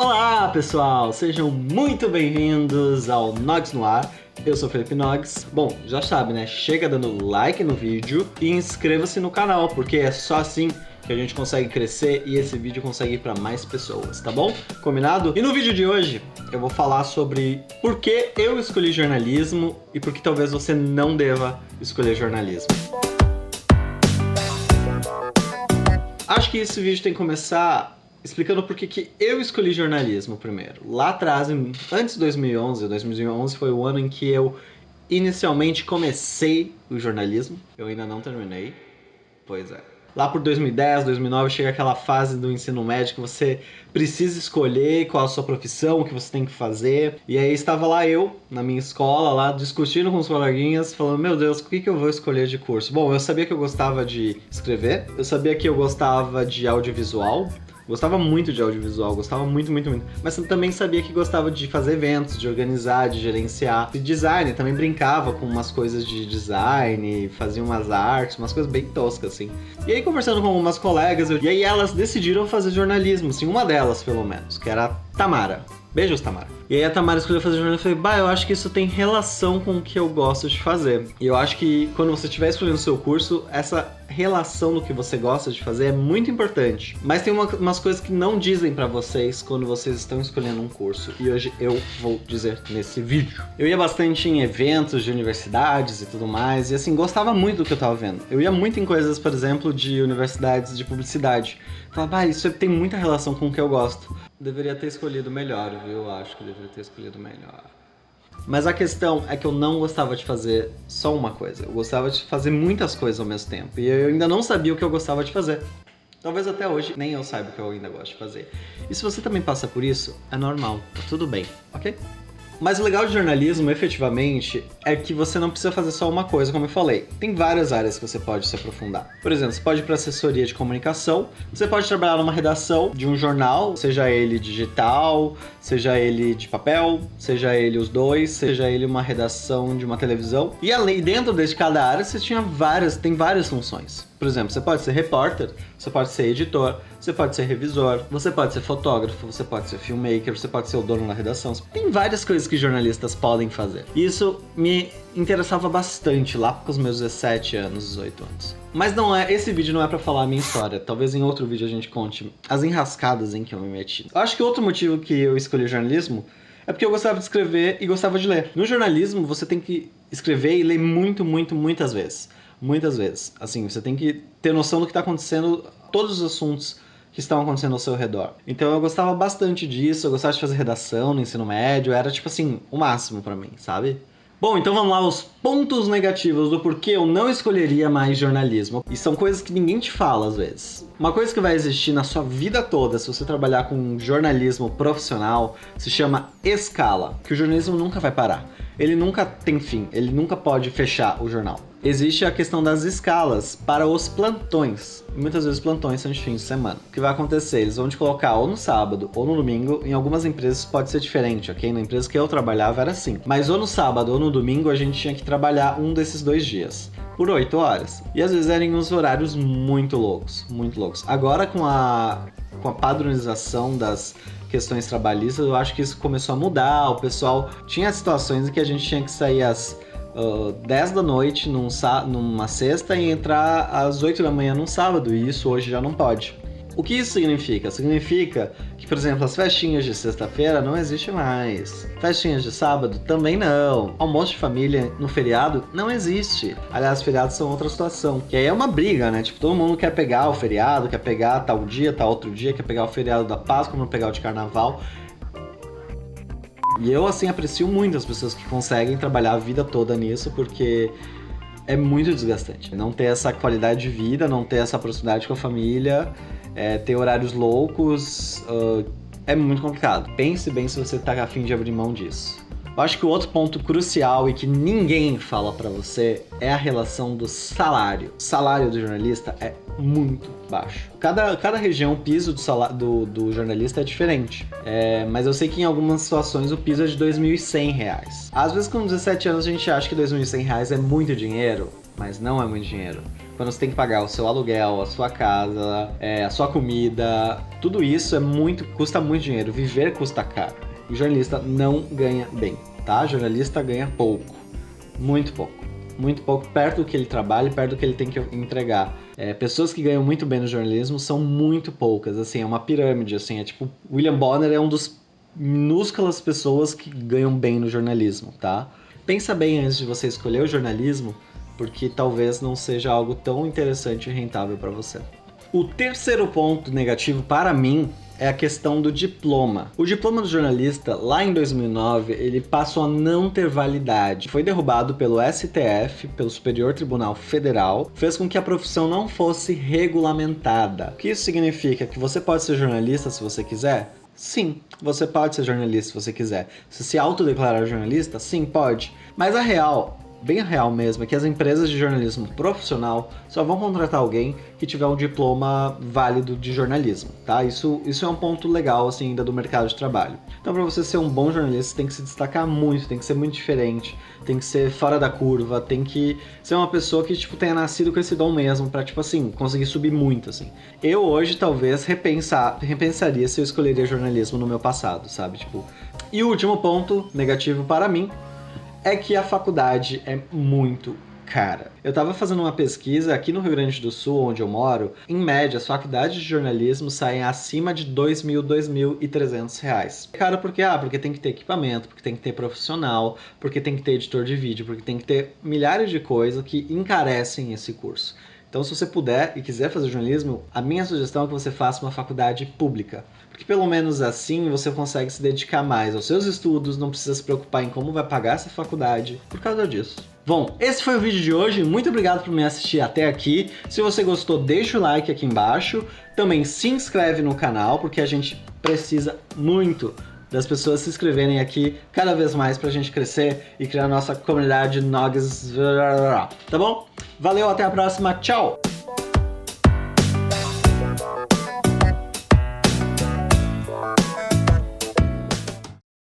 Olá pessoal, sejam muito bem-vindos ao Nogs no Ar. Eu sou Felipe Nogs. Bom, já sabe, né? Chega dando like no vídeo e inscreva-se no canal, porque é só assim que a gente consegue crescer e esse vídeo consegue ir para mais pessoas, tá bom? Combinado? E no vídeo de hoje eu vou falar sobre por que eu escolhi jornalismo e por que talvez você não deva escolher jornalismo. Acho que esse vídeo tem que começar explicando por que eu escolhi jornalismo primeiro. Lá atrás, antes de 2011 foi o ano em que eu inicialmente comecei o jornalismo. Eu ainda não terminei, pois é. Lá por 2010, 2009 chega aquela fase do ensino médio que você precisa escolher qual a sua profissão, o que você tem que fazer. E aí estava lá eu, na minha escola, lá discutindo com os coleguinhas, falando, meu Deus, o que eu vou escolher de curso? Bom, eu sabia que eu gostava de escrever, eu sabia que eu gostava de audiovisual, gostava muito de audiovisual, gostava muito. Mas eu também sabia que gostava de fazer eventos, de organizar, de gerenciar. De design, também brincava com umas coisas de design, fazia umas artes, umas coisas bem toscas, assim. E aí, conversando com algumas colegas, e aí elas decidiram fazer jornalismo, assim, uma delas, pelo menos, que era a Tamara. Beijos, Tamara. E aí a Tamara escolheu fazer jornalismo e eu falei, eu acho que isso tem relação com o que eu gosto de fazer. E eu acho que quando você estiver escolhendo o seu curso, essa relação do que você gosta de fazer é muito importante. Mas tem umas coisas que não dizem pra vocês quando vocês estão escolhendo um curso. E hoje eu vou dizer nesse vídeo. Eu ia bastante em eventos de universidades e tudo mais. E assim, gostava muito do que eu tava vendo. Eu ia muito em coisas, por exemplo, de universidades de publicidade. Falava, isso tem muita relação com o que eu gosto. Deveria ter escolhido melhor, viu? Eu acho que deveria ter escolhido melhor. Mas a questão é que eu não gostava de fazer só uma coisa. Eu gostava de fazer muitas coisas ao mesmo tempo. E eu ainda não sabia o que eu gostava de fazer. Talvez até hoje nem eu saiba o que eu ainda gosto de fazer. E se você também passa por isso, é normal. Tá tudo bem, ok? Mas o legal de jornalismo, efetivamente, é que você não precisa fazer só uma coisa, como eu falei. Tem várias áreas que você pode se aprofundar. Por exemplo, você pode ir para assessoria de comunicação, você pode trabalhar numa redação de um jornal, seja ele digital, seja ele de papel, seja ele os dois, seja ele uma redação de uma televisão. E além, dentro de cada área, você tem várias funções. Por exemplo, você pode ser repórter, você pode ser editor, você pode ser revisor, você pode ser fotógrafo, você pode ser filmmaker, você pode ser o dono da redação. Tem várias coisas que jornalistas podem fazer. E isso me interessava bastante lá com os meus 17 anos, 18 anos. Mas esse vídeo não é pra falar a minha história. Talvez em outro vídeo a gente conte as enrascadas em que eu me meti. Eu acho que outro motivo que eu escolhi jornalismo é porque eu gostava de escrever e gostava de ler. No jornalismo, você tem que escrever e ler muitas vezes. Muitas vezes. Assim, você tem que ter noção do que está acontecendo, todos os assuntos que estão acontecendo ao seu redor. Então eu gostava bastante disso, eu gostava de fazer redação no ensino médio, era tipo assim, o máximo pra mim, sabe? Bom, então vamos lá aos pontos negativos do porquê eu não escolheria mais jornalismo. E são coisas que ninguém te fala às vezes. Uma coisa que vai existir na sua vida toda, se você trabalhar com jornalismo profissional, se chama escala, que o jornalismo nunca vai parar. Ele nunca tem fim, ele nunca pode fechar o jornal. Existe a questão das escalas para os plantões. Muitas vezes plantões são de fim de semana. O que vai acontecer? Eles vão te colocar ou no sábado ou no domingo. Em algumas empresas pode ser diferente, ok? Na empresa que eu trabalhava era assim. Mas ou no sábado ou no domingo a gente tinha que trabalhar um desses 2 dias. Por 8 horas. E às vezes eram uns horários muito loucos. Muito loucos. Agora com a padronização das questões trabalhistas, eu acho que isso começou a mudar. O pessoal tinha situações em que a gente tinha que sair às 10 da noite numa sexta e entrar às 8 da manhã num sábado, e isso hoje já não pode. O que isso significa? Significa que, por exemplo, as festinhas de sexta-feira não existem mais. Festinhas de sábado também não. Almoço de família no feriado não existe. Aliás, feriados são outra situação. Que aí é uma briga, né? Tipo, todo mundo quer pegar o feriado, quer pegar tal dia, tal outro dia, quer pegar o feriado da Páscoa, não pegar o de Carnaval. E eu, assim, aprecio muito as pessoas que conseguem trabalhar a vida toda nisso, porque é muito desgastante. Não ter essa qualidade de vida, não ter essa proximidade com a família, ter horários loucos, é muito complicado. Pense bem se você tá a fim de abrir mão disso. Eu acho que o outro ponto crucial e que ninguém fala pra você é a relação do salário. O salário do jornalista é muito baixo. Cada região, o piso do jornalista é diferente. Mas eu sei que em algumas situações o piso é de R$ 2.100. Às vezes com 17 anos a gente acha que R$ 2.100 é muito dinheiro, mas não é muito dinheiro. quando você tem que pagar o seu aluguel, a sua casa, a sua comida, tudo isso custa muito dinheiro. Viver custa caro. O jornalista não ganha bem, tá? O jornalista ganha pouco, muito pouco. Muito pouco, perto do que ele trabalha e perto do que ele tem que entregar. Pessoas que ganham muito bem no jornalismo são muito poucas, assim, é uma pirâmide, assim, é tipo, William Bonner é um dos minúsculas pessoas que ganham bem no jornalismo, tá? Pensa bem antes de você escolher o jornalismo, porque talvez não seja algo tão interessante e rentável para você. O terceiro ponto negativo para mim é a questão do diploma. O diploma do jornalista, lá em 2009, ele passou a não ter validade. Foi derrubado pelo STF, pelo Superior Tribunal Federal, fez com que a profissão não fosse regulamentada. O que isso significa? Que você pode ser jornalista se você quiser? Sim, você pode ser jornalista se você quiser. Se autodeclarar jornalista? Sim, pode. Mas a real, bem real mesmo, é que as empresas de jornalismo profissional só vão contratar alguém que tiver um diploma válido de jornalismo, tá? Isso é um ponto legal, assim, ainda do mercado de trabalho. Então, para você ser um bom jornalista, você tem que se destacar muito, tem que ser muito diferente, tem que ser fora da curva, tem que ser uma pessoa que, tipo, tenha nascido com esse dom mesmo, pra, tipo assim, conseguir subir muito, assim. Eu, hoje, talvez, repensaria se eu escolheria jornalismo no meu passado, sabe? Tipo... E o último ponto negativo para mim é que a faculdade é muito cara. Eu tava fazendo uma pesquisa aqui no Rio Grande do Sul, onde eu moro. Em média, as faculdades de jornalismo saem acima de R$ 2.300. É caro porque tem que ter equipamento, porque tem que ter profissional, porque tem que ter editor de vídeo, porque tem que ter milhares de coisas que encarecem esse curso. Então, se você puder e quiser fazer jornalismo, a minha sugestão é que você faça uma faculdade pública. Porque pelo menos assim você consegue se dedicar mais aos seus estudos, não precisa se preocupar em como vai pagar essa faculdade por causa disso. Bom, esse foi o vídeo de hoje, muito obrigado por me assistir até aqui. Se você gostou, deixa o like aqui embaixo. Também se inscreve no canal, porque a gente precisa muito das pessoas se inscreverem aqui cada vez mais pra gente crescer e criar a nossa comunidade Nogs. Tá bom? Valeu, até a próxima, tchau!